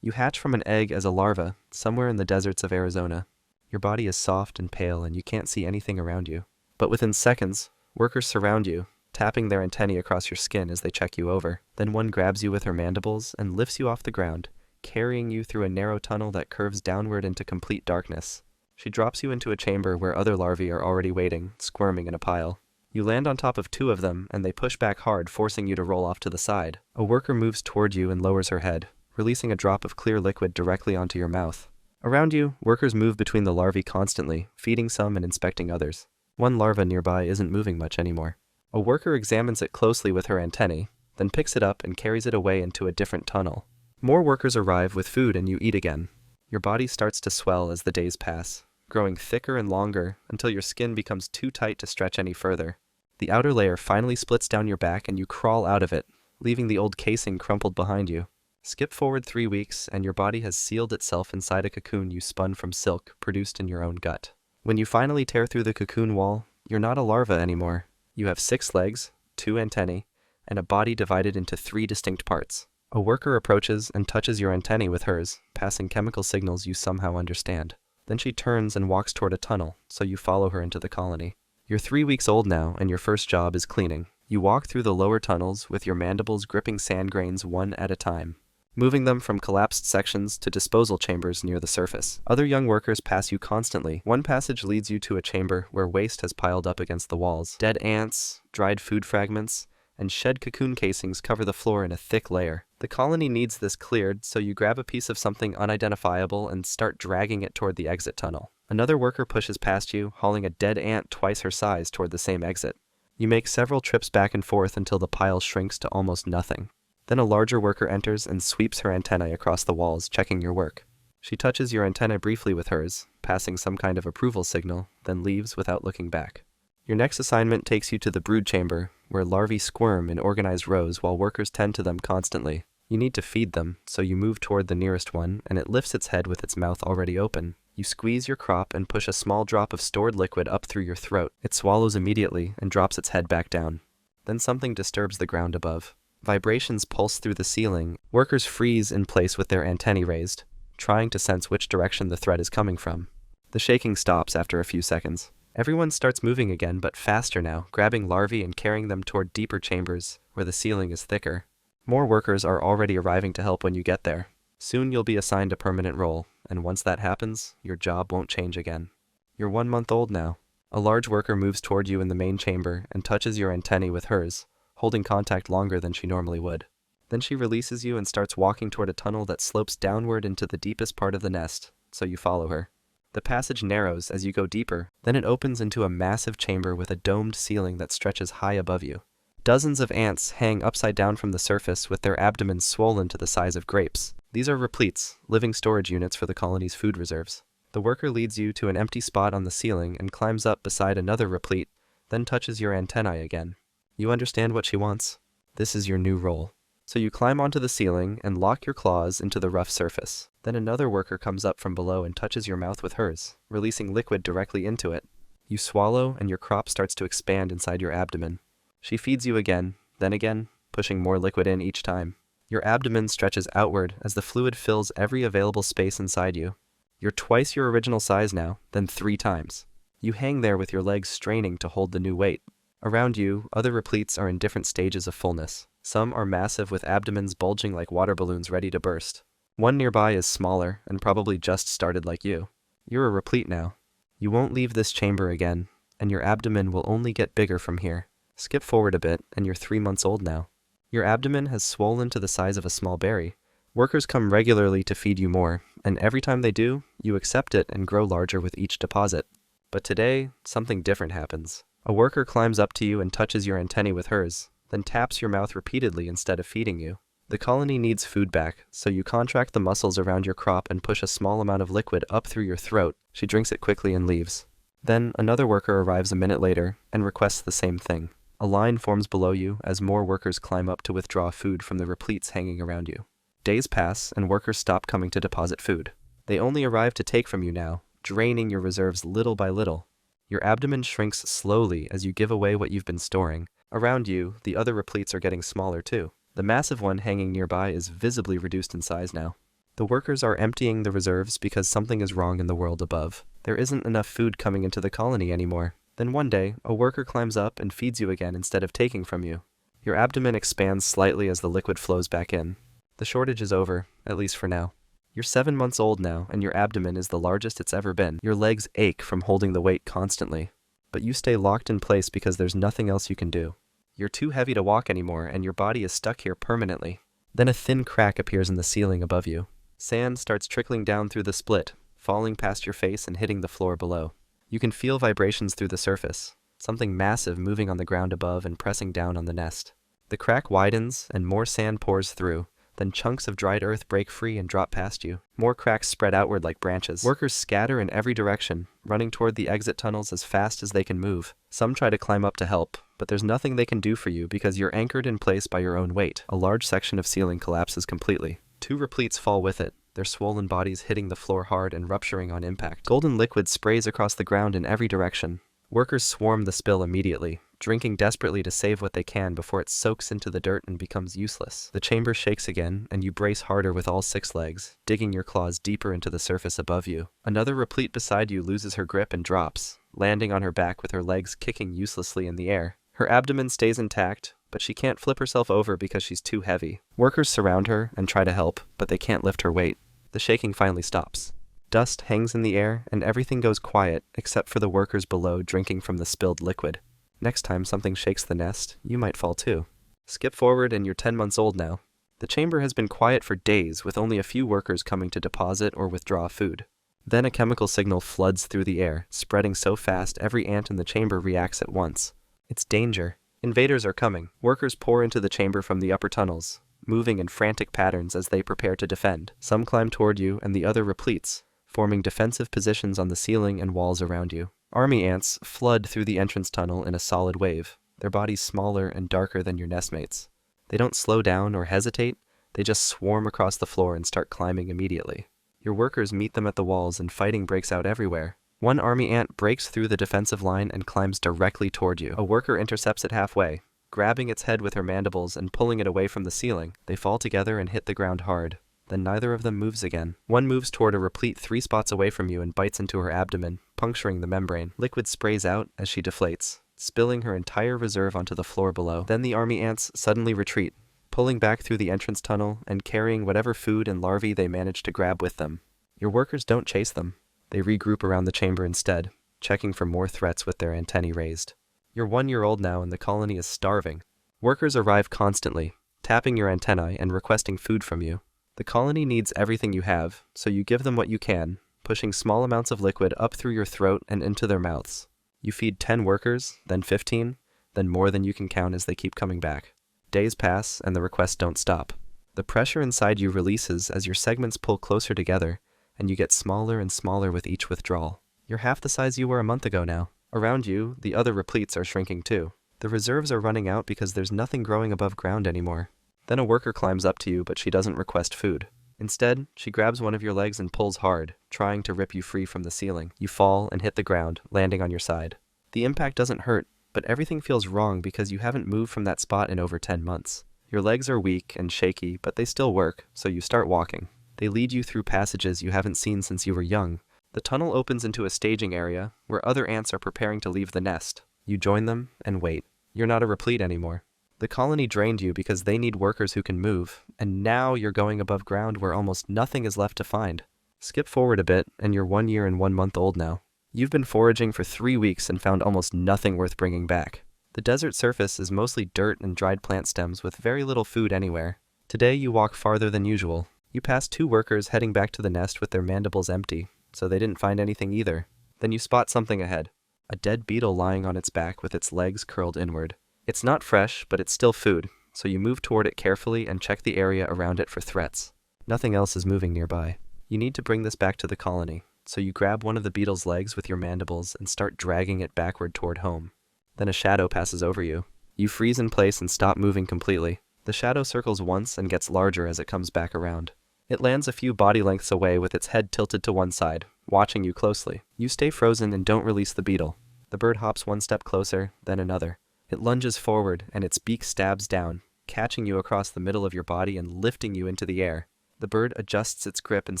You hatch from an egg as a larva, somewhere in the deserts of Arizona. Your body is soft and pale and you can't see anything around you. But within seconds, workers surround you, tapping their antennae across your skin as they check you over. Then one grabs you with her mandibles and lifts you off the ground, carrying you through a narrow tunnel that curves downward into complete darkness. She drops you into a chamber where other larvae are already waiting, squirming in a pile. You land on top of 2 of them, and they push back hard, forcing you to roll off to the side. A worker moves toward you and lowers her head, releasing a drop of clear liquid directly onto your mouth. Around you, workers move between the larvae constantly, feeding some and inspecting others. One larva nearby isn't moving much anymore. A worker examines it closely with her antennae, then picks it up and carries it away into a different tunnel. More workers arrive with food and you eat again. Your body starts to swell as the days pass, growing thicker and longer until your skin becomes too tight to stretch any further. The outer layer finally splits down your back and you crawl out of it, leaving the old casing crumpled behind you. Skip forward 3 weeks and your body has sealed itself inside a cocoon you spun from silk produced in your own gut. When you finally tear through the cocoon wall, you're not a larva anymore. You have 6 legs, 2 antennae, and a body divided into 3 distinct parts. A worker approaches and touches your antennae with hers, passing chemical signals you somehow understand. Then she turns and walks toward a tunnel, so you follow her into the colony. You're 3 weeks old now, and your first job is cleaning. You walk through the lower tunnels with your mandibles gripping sand grains one at a time, moving them from collapsed sections to disposal chambers near the surface. Other young workers pass you constantly. One passage leads you to a chamber where waste has piled up against the walls. Dead ants, dried food fragments, and shed cocoon casings cover the floor in a thick layer. The colony needs this cleared, so you grab a piece of something unidentifiable and start dragging it toward the exit tunnel. Another worker pushes past you, hauling a dead ant twice her size toward the same exit. You make several trips back and forth until the pile shrinks to almost nothing. Then a larger worker enters and sweeps her antennae across the walls, checking your work. She touches your antennae briefly with hers, passing some kind of approval signal, then leaves without looking back. Your next assignment takes you to the brood chamber, where larvae squirm in organized rows while workers tend to them constantly. You need to feed them, so you move toward the nearest one, and it lifts its head with its mouth already open. You squeeze your crop and push a small drop of stored liquid up through your throat. It swallows immediately and drops its head back down. Then something disturbs the ground above. Vibrations pulse through the ceiling. Workers freeze in place with their antennae raised, trying to sense which direction the threat is coming from. The shaking stops after a few seconds. Everyone starts moving again, but faster now, grabbing larvae and carrying them toward deeper chambers where the ceiling is thicker. More workers are already arriving to help when you get there. Soon you'll be assigned a permanent role, and once that happens, your job won't change again. You're 1 month old now. A large worker moves toward you in the main chamber and touches your antennae with hers, holding contact longer than she normally would. Then she releases you and starts walking toward a tunnel that slopes downward into the deepest part of the nest, so you follow her. The passage narrows as you go deeper, then it opens into a massive chamber with a domed ceiling that stretches high above you. Dozens of ants hang upside down from the surface with their abdomens swollen to the size of grapes. These are repletes, living storage units for the colony's food reserves. The worker leads you to an empty spot on the ceiling and climbs up beside another replete, then touches your antennae again. You understand what she wants. This is your new role. So you climb onto the ceiling and lock your claws into the rough surface. Then another worker comes up from below and touches your mouth with hers, releasing liquid directly into it. You swallow and your crop starts to expand inside your abdomen. She feeds you again, then again, pushing more liquid in each time. Your abdomen stretches outward as the fluid fills every available space inside you. You're twice your original size now, then 3 times. You hang there with your legs straining to hold the new weight. Around you, other repletes are in different stages of fullness. Some are massive with abdomens bulging like water balloons ready to burst. One nearby is smaller and probably just started like you. You're a replete now. You won't leave this chamber again, and your abdomen will only get bigger from here. Skip forward a bit, and you're 3 months old now. Your abdomen has swollen to the size of a small berry. Workers come regularly to feed you more, and every time they do, you accept it and grow larger with each deposit. But today, something different happens. A worker climbs up to you and touches your antennae with hers, then taps your mouth repeatedly instead of feeding you. The colony needs food back, so you contract the muscles around your crop and push a small amount of liquid up through your throat. She drinks it quickly and leaves. Then another worker arrives a minute later and requests the same thing. A line forms below you as more workers climb up to withdraw food from the repletes hanging around you. Days pass and workers stop coming to deposit food. They only arrive to take from you now, draining your reserves little by little. Your abdomen shrinks slowly as you give away what you've been storing. Around you, the other repletes are getting smaller too. The massive one hanging nearby is visibly reduced in size now. The workers are emptying the reserves because something is wrong in the world above. There isn't enough food coming into the colony anymore. Then one day, a worker climbs up and feeds you again instead of taking from you. Your abdomen expands slightly as the liquid flows back in. The shortage is over, at least for now. You're 7 months old now, and your abdomen is the largest it's ever been. Your legs ache from holding the weight constantly. But you stay locked in place because there's nothing else you can do. You're too heavy to walk anymore, and your body is stuck here permanently. Then a thin crack appears in the ceiling above you. Sand starts trickling down through the split, falling past your face and hitting the floor below. You can feel vibrations through the surface, something massive moving on the ground above and pressing down on the nest. The crack widens, and more sand pours through. Then chunks of dried earth break free and drop past you. More cracks spread outward like branches. Workers scatter in every direction, running toward the exit tunnels as fast as they can move. Some try to climb up to help, but there's nothing they can do for you because you're anchored in place by your own weight. A large section of ceiling collapses completely. 2 repletes fall with it, their swollen bodies hitting the floor hard and rupturing on impact. Golden liquid sprays across the ground in every direction. Workers swarm the spill immediately, drinking desperately to save what they can before it soaks into the dirt and becomes useless. The chamber shakes again, and you brace harder with all 6 legs, digging your claws deeper into the surface above you. Another replete beside you loses her grip and drops, landing on her back with her legs kicking uselessly in the air. Her abdomen stays intact, but she can't flip herself over because she's too heavy. Workers surround her and try to help, but they can't lift her weight. The shaking finally stops. Dust hangs in the air, and everything goes quiet except for the workers below drinking from the spilled liquid. Next time something shakes the nest, you might fall too. Skip forward and you're 10 months old now. The chamber has been quiet for days with only a few workers coming to deposit or withdraw food. Then a chemical signal floods through the air, spreading so fast every ant in the chamber reacts at once. It's danger. Invaders are coming. Workers pour into the chamber from the upper tunnels, moving in frantic patterns as they prepare to defend. Some climb toward you and the other repletes, forming defensive positions on the ceiling and walls around you. Army ants flood through the entrance tunnel in a solid wave, their bodies smaller and darker than your nestmates. They don't slow down or hesitate, they just swarm across the floor and start climbing immediately. Your workers meet them at the walls and fighting breaks out everywhere. One army ant breaks through the defensive line and climbs directly toward you. A worker intercepts it halfway, grabbing its head with her mandibles and pulling it away from the ceiling. They fall together and hit the ground hard. Then neither of them moves again. One moves toward a replete 3 spots away from you and bites into her abdomen, puncturing the membrane. Liquid sprays out as she deflates, spilling her entire reserve onto the floor below. Then the army ants suddenly retreat, pulling back through the entrance tunnel and carrying whatever food and larvae they manage to grab with them. Your workers don't chase them. They regroup around the chamber instead, checking for more threats with their antennae raised. You're 1 year old now and the colony is starving. Workers arrive constantly, tapping your antennae and requesting food from you. The colony needs everything you have, so you give them what you can, pushing small amounts of liquid up through your throat and into their mouths. You feed 10 workers, then 15, then more than you can count as they keep coming back. Days pass and the requests don't stop. The pressure inside you releases as your segments pull closer together, and you get smaller and smaller with each withdrawal. You're half the size you were a month ago now. Around you, the other repletes are shrinking too. The reserves are running out because there's nothing growing above ground anymore. Then a worker climbs up to you, but she doesn't request food. Instead, she grabs one of your legs and pulls hard, trying to rip you free from the ceiling. You fall and hit the ground, landing on your side. The impact doesn't hurt, but everything feels wrong because you haven't moved from that spot in over 10 months. Your legs are weak and shaky, but they still work, so you start walking. They lead you through passages you haven't seen since you were young. The tunnel opens into a staging area where other ants are preparing to leave the nest. You join them and wait. You're not a replete anymore. The colony drained you because they need workers who can move, and now you're going above ground where almost nothing is left to find. Skip forward a bit, and you're 1 year and 1 month old now. You've been foraging for 3 weeks and found almost nothing worth bringing back. The desert surface is mostly dirt and dried plant stems with very little food anywhere. Today you walk farther than usual. You pass 2 workers heading back to the nest with their mandibles empty, so they didn't find anything either. Then you spot something ahead. A dead beetle lying on its back with its legs curled inward. It's not fresh, but it's still food, so you move toward it carefully and check the area around it for threats. Nothing else is moving nearby. You need to bring this back to the colony, so you grab one of the beetle's legs with your mandibles and start dragging it backward toward home. Then a shadow passes over you. You freeze in place and stop moving completely. The shadow circles once and gets larger as it comes back around. It lands a few body lengths away with its head tilted to one side, watching you closely. You stay frozen and don't release the beetle. The bird hops 1 step closer, then another. It lunges forward, and its beak stabs down, catching you across the middle of your body and lifting you into the air. The bird adjusts its grip and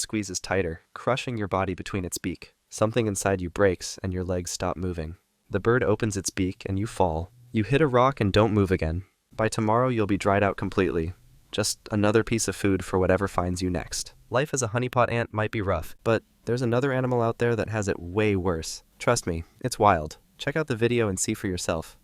squeezes tighter, crushing your body between its beak. Something inside you breaks and your legs stop moving. The bird opens its beak and you fall. You hit a rock and don't move again. By tomorrow you'll be dried out completely. Just another piece of food for whatever finds you next. Life as a honeypot ant might be rough, but there's another animal out there that has it way worse. Trust me, it's wild. Check out the video and see for yourself.